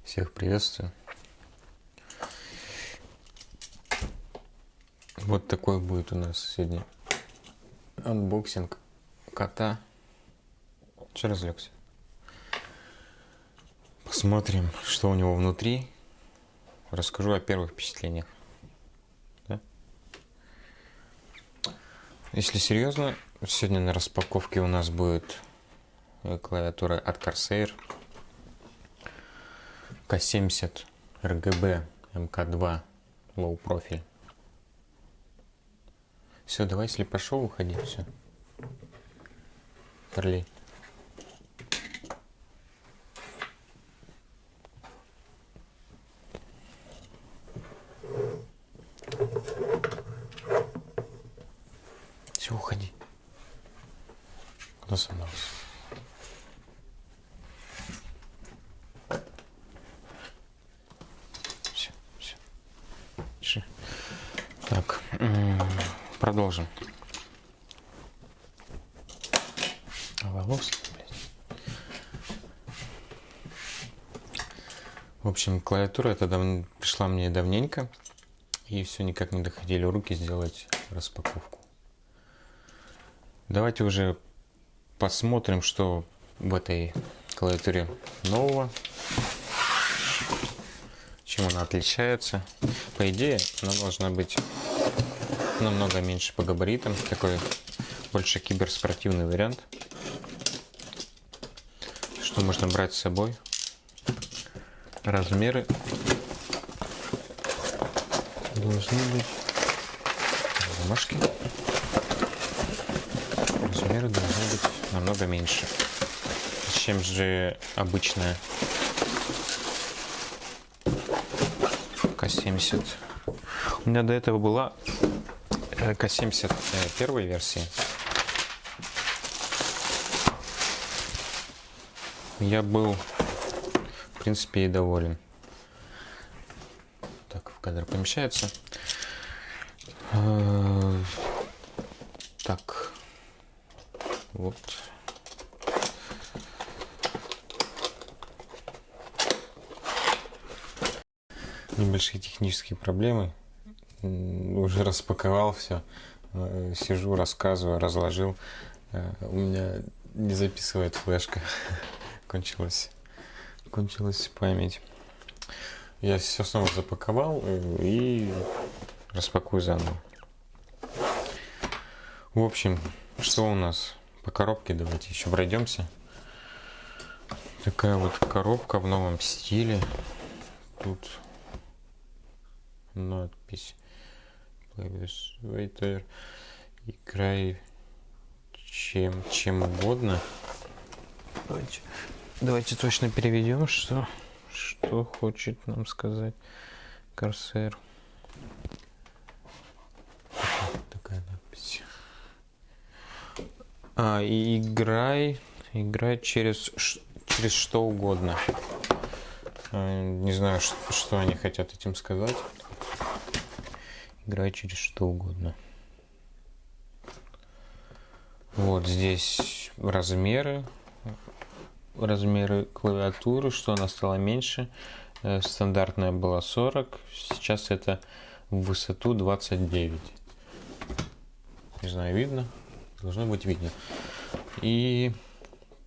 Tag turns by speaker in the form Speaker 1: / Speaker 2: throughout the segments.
Speaker 1: Всех приветствую. Вот такой будет у нас сегодня анбоксинг кота. Че разлегся? Посмотрим, что у него внутри. Расскажу о первых впечатлениях. Да? Если серьезно, сегодня на распаковке у нас будет клавиатура от Corsair K70 RGB MK2 Low Profile. Все, давай, если пошел, уходи, все. Орлей. Все, уходи. Куда собрался? Все, все. Тише. Так, продолжим. Волос, блядь. В общем, клавиатура эта пришла мне давненько, и все никак не доходили руки сделать распаковку. Давайте уже посмотрим, что в этой клавиатуре нового, чем она отличается. По идее, она должна быть намного меньше по габаритам, такой больше киберспортивный вариант, что можно брать с собой. Размеры должны быть бумажки. Размеры должны быть намного меньше, чем же обычная K70. У меня до этого была K70 первой версии. Я был, в принципе, и доволен. Так, в кадр помещается. Так, вот. Небольшие технические проблемы. Уже распаковал все. Сижу, рассказываю, разложил. У меня не записывает флешка. Кончилась память. Я все снова запаковал и распакую заново. В общем, что у нас по коробке? Давайте еще пройдемся. Такая вот коробка в новом стиле. Тут надпись Waiter. Играй чем угодно. Давайте точно переведем, что хочет нам сказать Corsair. Такая надпись. И играй через что угодно. Не знаю, что они хотят этим сказать. Играй через что угодно. Вот здесь размеры клавиатуры, что она стала меньше. Стандартная была 40, сейчас это в высоту 29. Не знаю, видно? Должно быть видно. И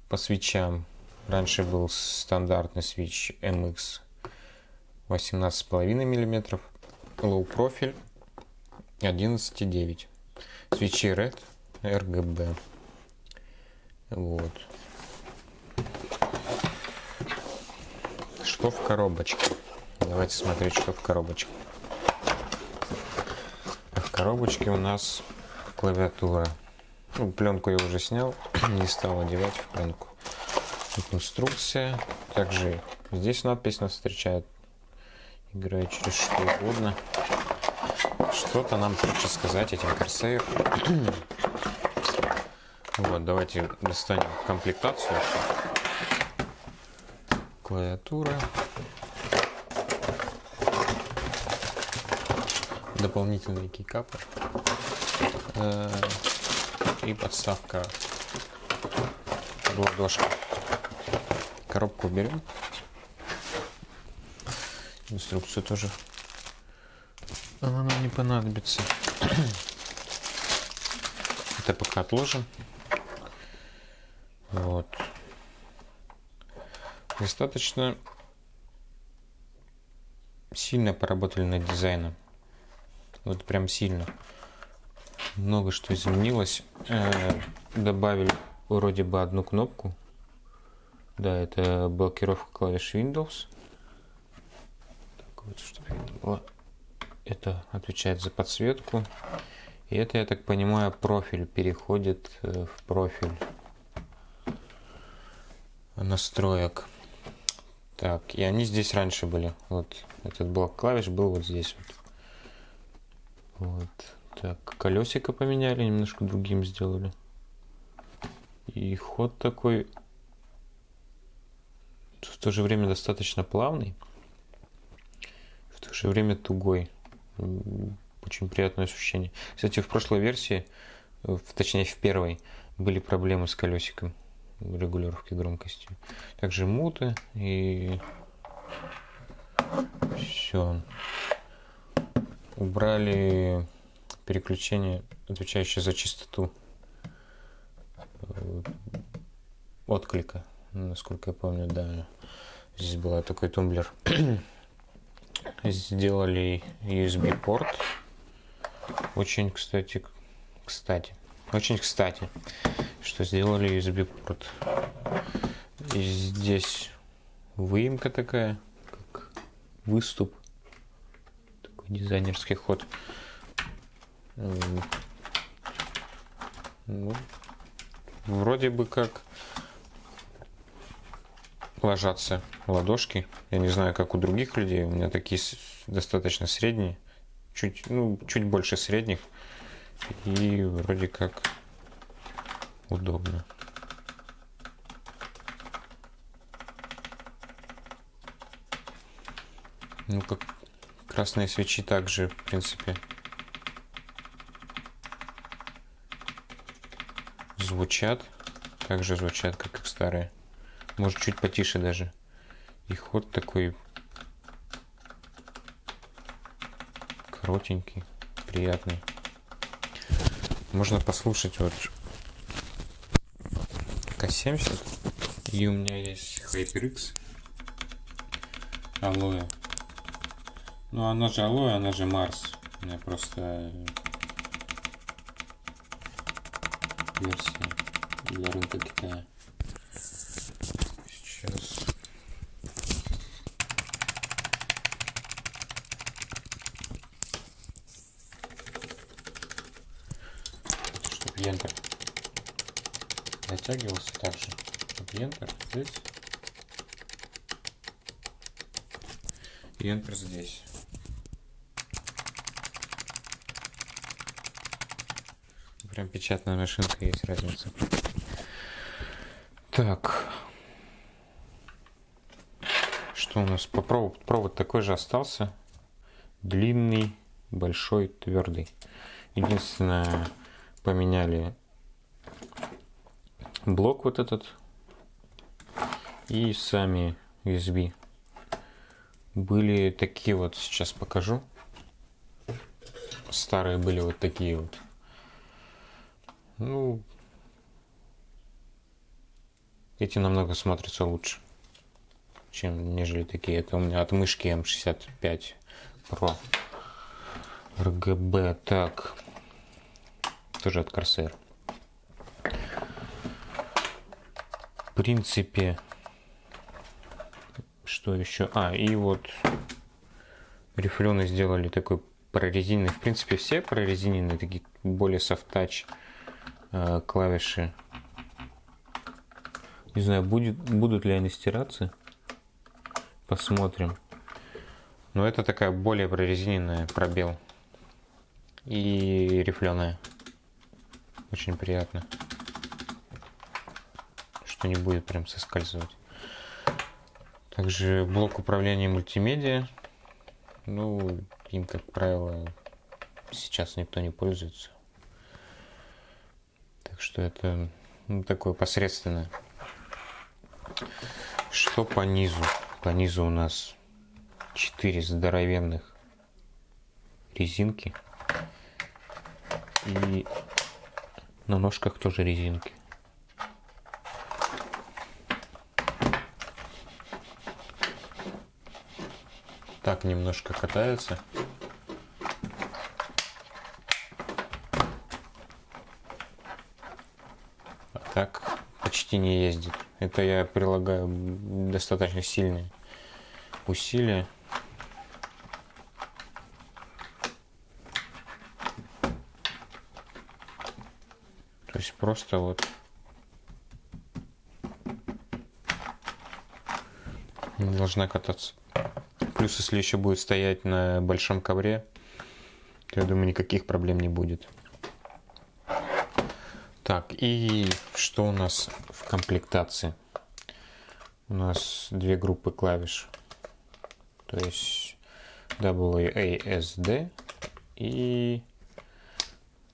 Speaker 1: по свитчам. Раньше был стандартный свитч MX 18,5 мм, Low Profile 11,9. Свитчи Red RGB. Вот. Что в коробочке? Давайте смотреть, что в коробочке. В коробочке у нас клавиатура. Пленку я уже снял, не стал одевать в пленку. Тут инструкция. Также здесь надпись нас встречает. Играй через что угодно. Что-то нам хочет сказать этим Corsair. Вот, давайте достанем комплектацию. Клавиатура. Дополнительные кейкапы. И подставка ладошка. Коробку берем. Инструкцию тоже. Она нам не понадобится. Это пока отложим. Вот. Достаточно сильно поработали над дизайном. Вот прям сильно. Много что изменилось. Добавили вроде бы одну кнопку. Да, это блокировка клавиш Windows. Так вот, чтобы видно было. Это отвечает за подсветку. И это, я так понимаю, профиль переходит в профиль настроек. Так, и они здесь раньше были. Вот этот блок клавиш был вот здесь вот. Вот. Так, колесико поменяли, немножко другим сделали. И ход такой в то же время достаточно плавный, в то же время тугой. Очень приятное ощущение. Кстати, в прошлой версии, точнее в первой, были проблемы с колесиком регулировки громкости. Также муты и все. Убрали переключение, отвечающее за частоту отклика. Насколько я помню, да, здесь был такой тумблер. Сделали USB порт. Очень кстати, что сделали USB порт. И здесь выемка такая, как выступ, такой дизайнерский ход. Ну, вроде бы как ложатся ладошки. Я не знаю, как у других людей. У меня такие достаточно средние. Чуть больше средних. И вроде как удобно. Ну, как красные свечи также, в принципе, звучат. Так же звучат, как и старые. Может, чуть потише даже. И ход такой коротенький, приятный. Можно послушать вот К70. И у меня есть HyperX Алоэ. Ну, она же Алоэ, она же Марс. У меня просто версия для рынка Китая. Сейчас. Чтобы Enter дотягивался также. Чтобы Enter здесь. И Enter здесь. Прям печатная машинка, есть разница. Так. Что у нас по проводу? Провод такой же остался. Длинный, большой, твердый. Единственное, поменяли блок вот этот. И сами USB. Были такие вот, сейчас покажу. Старые были вот такие вот. Ну, эти намного смотрятся лучше, чем нежели такие. Это у меня от мышки М65 Pro RGB. Так, тоже от Corsair. В принципе, что еще? И вот рифленый сделали такой прорезиненный. В принципе, все прорезиненные, такие более soft-touch клавиши. Не знаю, будут ли они стираться. Посмотрим. Но это такая более прорезиненная, пробел. И рифленая. Очень приятно. Что не будет прям соскальзывать. Также блок управления мультимедиа. Ну, им, как правило, сейчас никто не пользуется. Так что это такое посредственное. Что по низу? По низу у нас 4 здоровенных резинки. И на ножках тоже резинки. Так немножко катается. А так почти не ездит. Это я прилагаю достаточно сильные усилия. То есть просто вот не должна кататься. Плюс, если еще будет стоять на большом ковре, то, я думаю, никаких проблем не будет. Так, и что у нас в комплектации? У нас две группы клавиш. То есть WASD и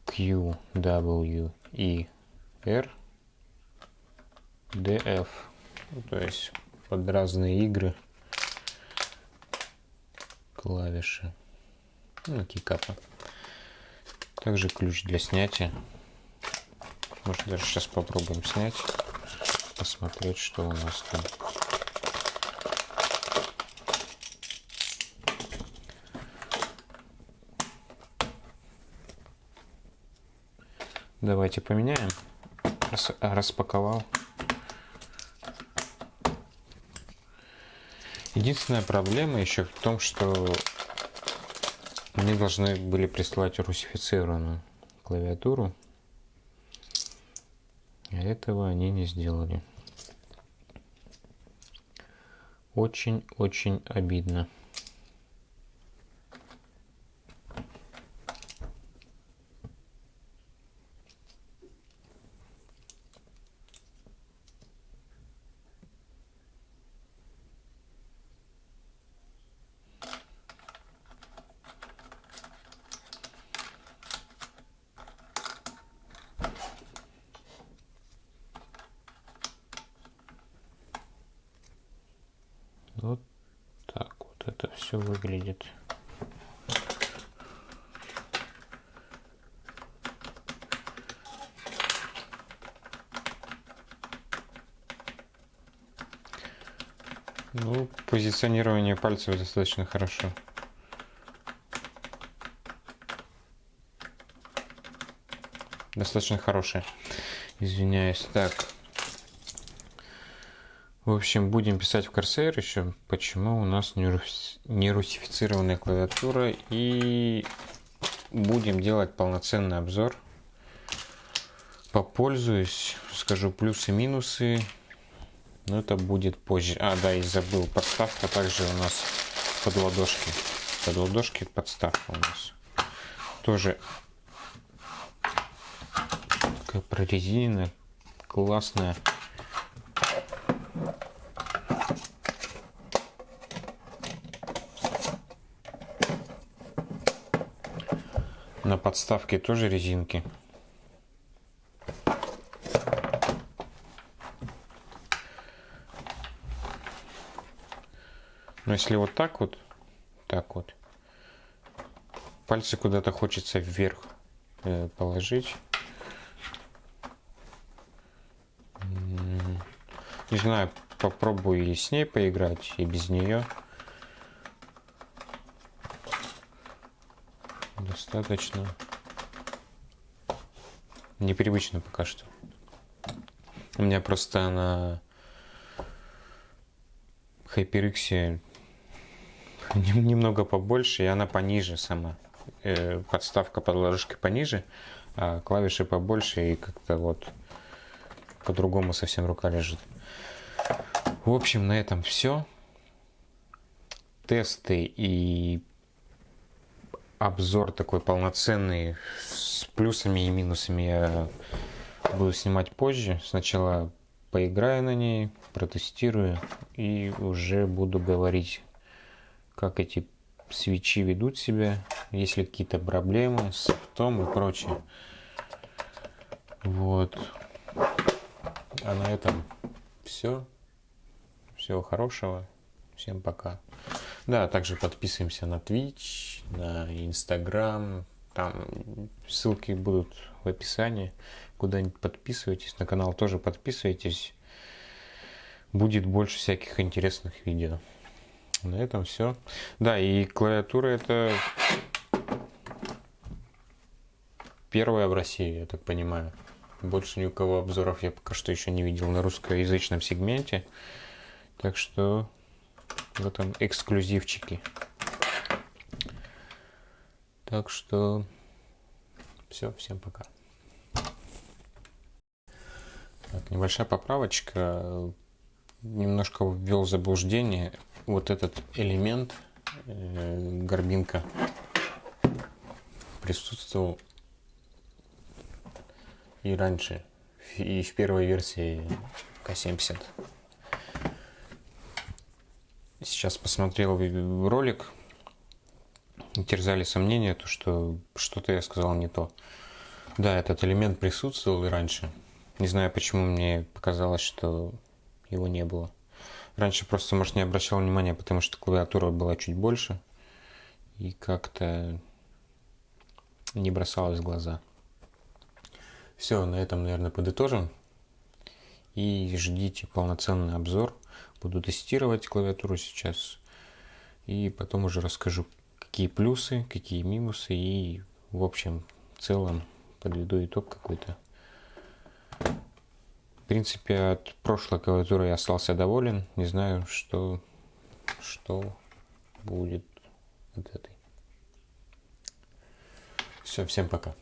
Speaker 1: Q, W, E, R, D, F. То есть под разные игры клавиши. Ну, кикапа. Также ключ для снятия. Может, даже сейчас попробуем снять, посмотреть, что у нас там. Давайте поменяем. Распаковал. Единственная проблема еще в том, что мне должны были прислать русифицированную клавиатуру. А этого они не сделали. Очень-очень обидно. Вот так вот это все выглядит. Ну, позиционирование пальцев достаточно хорошо. Достаточно хорошее. Извиняюсь. Так. В общем, будем писать в Corsair еще, почему у нас не русифицированная клавиатура, и будем делать полноценный обзор. Попользуюсь, скажу плюсы и минусы, но это будет позже. А, да, и забыл, подставка также у нас под ладошки. Под ладошки подставка у нас. Тоже такая прорезиненная, классная. На подставке тоже резинки. Но если вот так вот, пальцы куда-то хочется вверх положить. Не знаю, попробую и с ней поиграть, и без нее. Достаточно непривычно пока что. У меня просто на HyperX немного побольше, и она пониже сама. Подставка под ладошкой пониже, а клавиши побольше, и как-то вот по-другому совсем рука лежит. В общем, на этом все. Тесты и обзор такой полноценный с плюсами и минусами я буду снимать позже. Сначала поиграю на ней, протестирую и уже буду говорить, как эти свечи ведут себя, есть ли какие-то проблемы с софтом и прочее. Вот. А на этом все. Всего хорошего. Всем пока. Да, также подписываемся на Twitch, на Instagram. Там ссылки будут в описании. Куда-нибудь подписывайтесь. На канал тоже подписывайтесь. Будет больше всяких интересных видео. На этом все. Да, и клавиатура это первая в России, я так понимаю. Больше ни у кого обзоров я пока что еще не видел на русскоязычном сегменте. Так что в этом эксклюзивчики. Так что все, всем пока. Так, небольшая поправочка. Немножко ввел в заблуждение. Вот этот элемент, горбинка, присутствовал и раньше, и в первой версии К70. Сейчас посмотрел ролик, терзали сомнения, то что что-то я сказал не то. Да, этот элемент присутствовал и раньше. Не знаю, почему мне показалось, что его не было. Раньше просто, может, не обращал внимания, потому что клавиатура была чуть больше и как-то не бросалась в глаза. Все, на этом, наверное, подытожим. И ждите полноценный обзор. Буду тестировать клавиатуру сейчас. И потом уже расскажу, какие плюсы, какие минусы. И, в общем, в целом подведу итог какой-то. В принципе, от прошлой клавиатуры я остался доволен. Не знаю, что будет от этой. Все, всем пока.